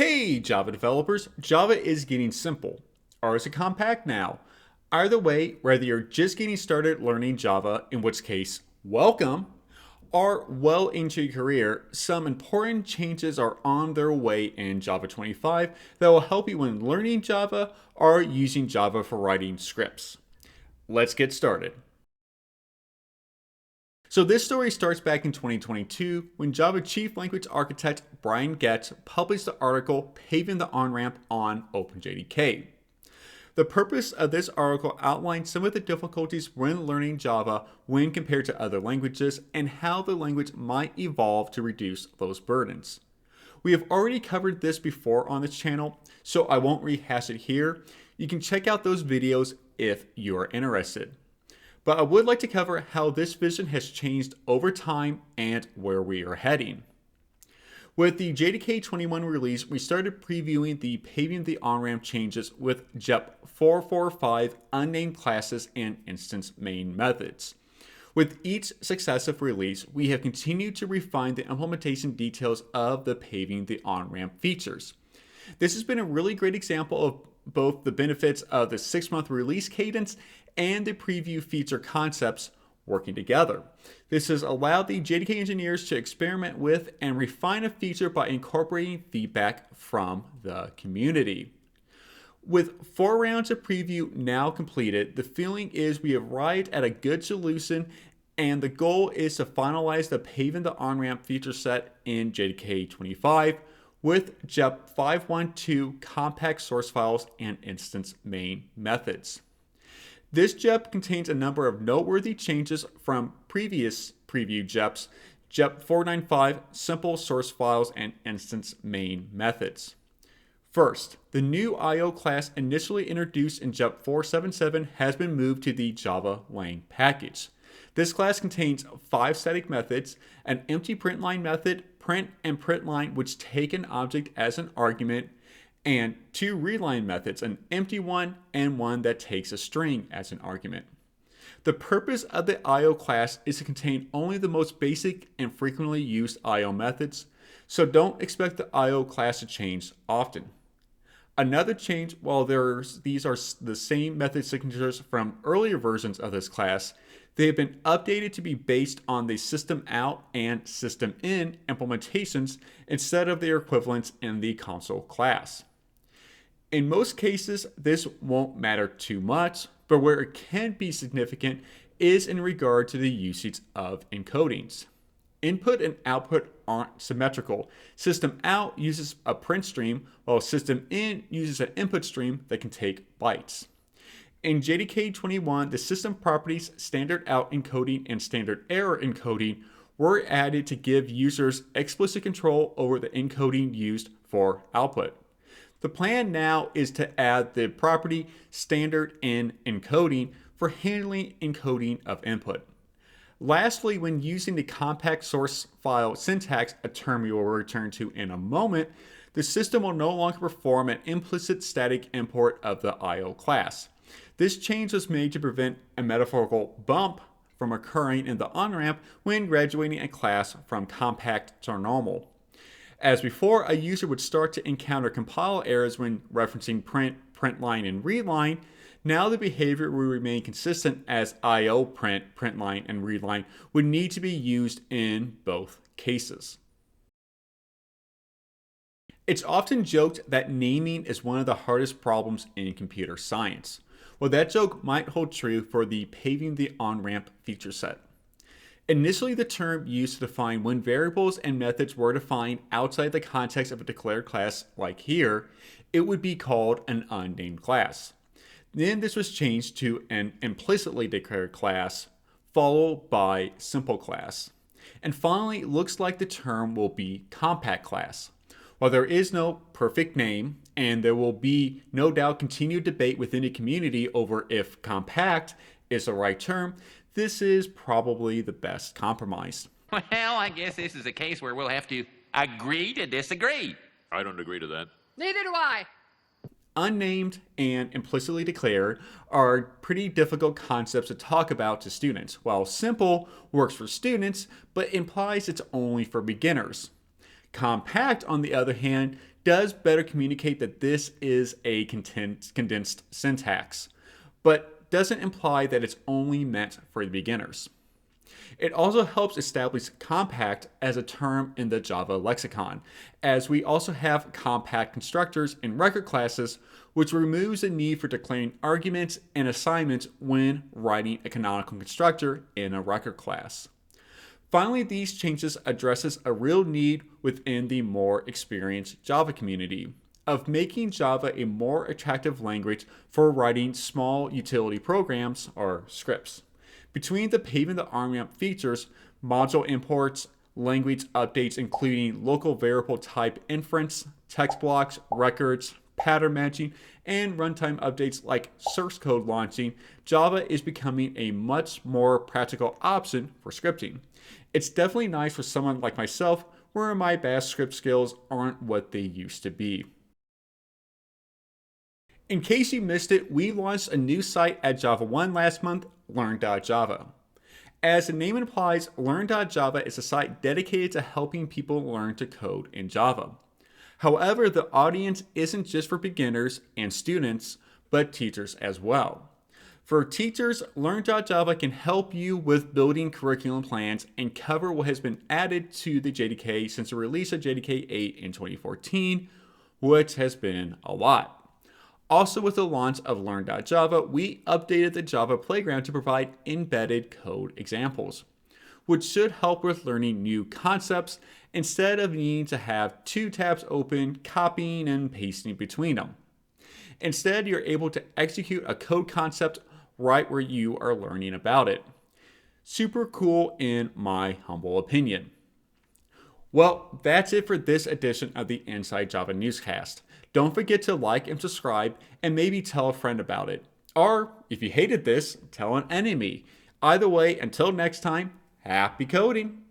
Hey Java developers, Java is getting simple. Or is it compact now? Either way, whether you're just getting started learning Java, in which case, welcome, or well into your career, some important changes are on their way in Java 25 that will help you when learning Java or using Java for writing scripts. Let's get started. So this story starts back in 2022 when Java Chief Language Architect Brian Getz published the article Paving the On-Ramp on OpenJDK. The purpose of this article outlines some of the difficulties when learning Java when compared to other languages and how the language might evolve to reduce those burdens. We have already covered this before on this channel, so I won't rehash it here. You can check out those videos if you are interested. But I would like to cover how this vision has changed over time and where we are heading. With the JDK 21 release, we started previewing the Paving the On-Ramp changes with JEP 445 unnamed classes and instance main methods. With each successive release, we have continued to refine the implementation details of the Paving the On-Ramp features. This has been a really great example of both the benefits of the 6-month release cadence and the preview feature concepts working together. This has allowed the JDK engineers to experiment with and refine a feature by incorporating feedback from the community. With 4 rounds of preview now completed, the feeling is we have arrived at a good solution, and the goal is to finalize the Paving the On-Ramp feature set in JDK 25 with JEP 512 compact source files and instance main methods. This JEP contains a number of noteworthy changes from previous preview JEPs, JEP 495 simple source files and instance main methods. First, the new IO class initially introduced in JEP 477 has been moved to the Java lang package. This class contains 5 static methods, an empty println method, print and println which take an object as an argument, and 2 readline methods, an empty one and one that takes a string as an argument. The purpose of the IO class is to contain only the most basic and frequently used IO methods, so don't expect the IO class to change often. Another change, while these are the same method signatures from earlier versions of this class, they have been updated to be based on the system out and system in implementations instead of their equivalents in the console class. In most cases, this won't matter too much, but where it can be significant is in regard to the usage of encodings. Input and output aren't symmetrical. System out uses a print stream, while system in uses an input stream that can take bytes. In JDK 21, the system properties standard out encoding and standard error encoding were added to give users explicit control over the encoding used for output. The plan now is to add the property standard in encoding for handling encoding of input. Lastly, when using the compact source file syntax, a term we will return to in a moment, the system will no longer perform an implicit static import of the IO class. This change was made to prevent a metaphorical bump from occurring in the on-ramp when graduating a class from compact to normal. As before, a user would start to encounter compile errors when referencing print, println, and readline. Now the behavior will remain consistent as IO print, println, and readline would need to be used in both cases. It's often joked that naming is one of the hardest problems in computer science. Well, that joke might hold true for the Paving the On-Ramp feature set. Initially, the term used to define when variables and methods were defined outside the context of a declared class, like here, it would be called an unnamed class. Then this was changed to an implicitly declared class, followed by simple class. And finally, it looks like the term will be compact class. While there is no perfect name, and there will be no doubt continued debate within the community over if compact is the right term, this is probably the best compromise. Well, I guess this is a case where we'll have to agree to disagree. I don't agree to that. Neither do I. Unnamed and implicitly declared are pretty difficult concepts to talk about to students, while simple works for students but implies it's only for beginners. Compact, on the other hand, does better communicate that this is a condensed syntax, but doesn't imply that it's only meant for the beginners. It also helps establish compact as a term in the Java lexicon, as we also have compact constructors in record classes, which removes the need for declaring arguments and assignments when writing a canonical constructor in a record class. Finally, these changes addresses a real need within the more experienced Java community of making Java a more attractive language for writing small utility programs or scripts. Between the paving the on-ramp features, module imports, language updates including local variable type inference, text blocks, records, pattern matching, and runtime updates like source code launching, Java is becoming a much more practical option for scripting. It's definitely nice for someone like myself where my bash script skills aren't what they used to be. In case you missed it, we launched a new site at Java 1 last month, learn.java. As the name implies, learn.java is a site dedicated to helping people learn to code in Java. However, the audience isn't just for beginners and students, but teachers as well. For teachers, learn.java can help you with building curriculum plans and cover what has been added to the JDK since the release of JDK 8 in 2014, which has been a lot. Also, with the launch of learn.java, we updated the Java playground to provide embedded code examples, which should help with learning new concepts instead of needing to have two tabs open, copying and pasting between them. Instead, you're able to execute a code concept right where you are learning about it. Super cool in my humble opinion. Well, that's it for this edition of the Inside Java Newscast. Don't forget to like and subscribe and maybe tell a friend about it. Or, if you hated this, tell an enemy. Either way, until next time, happy coding!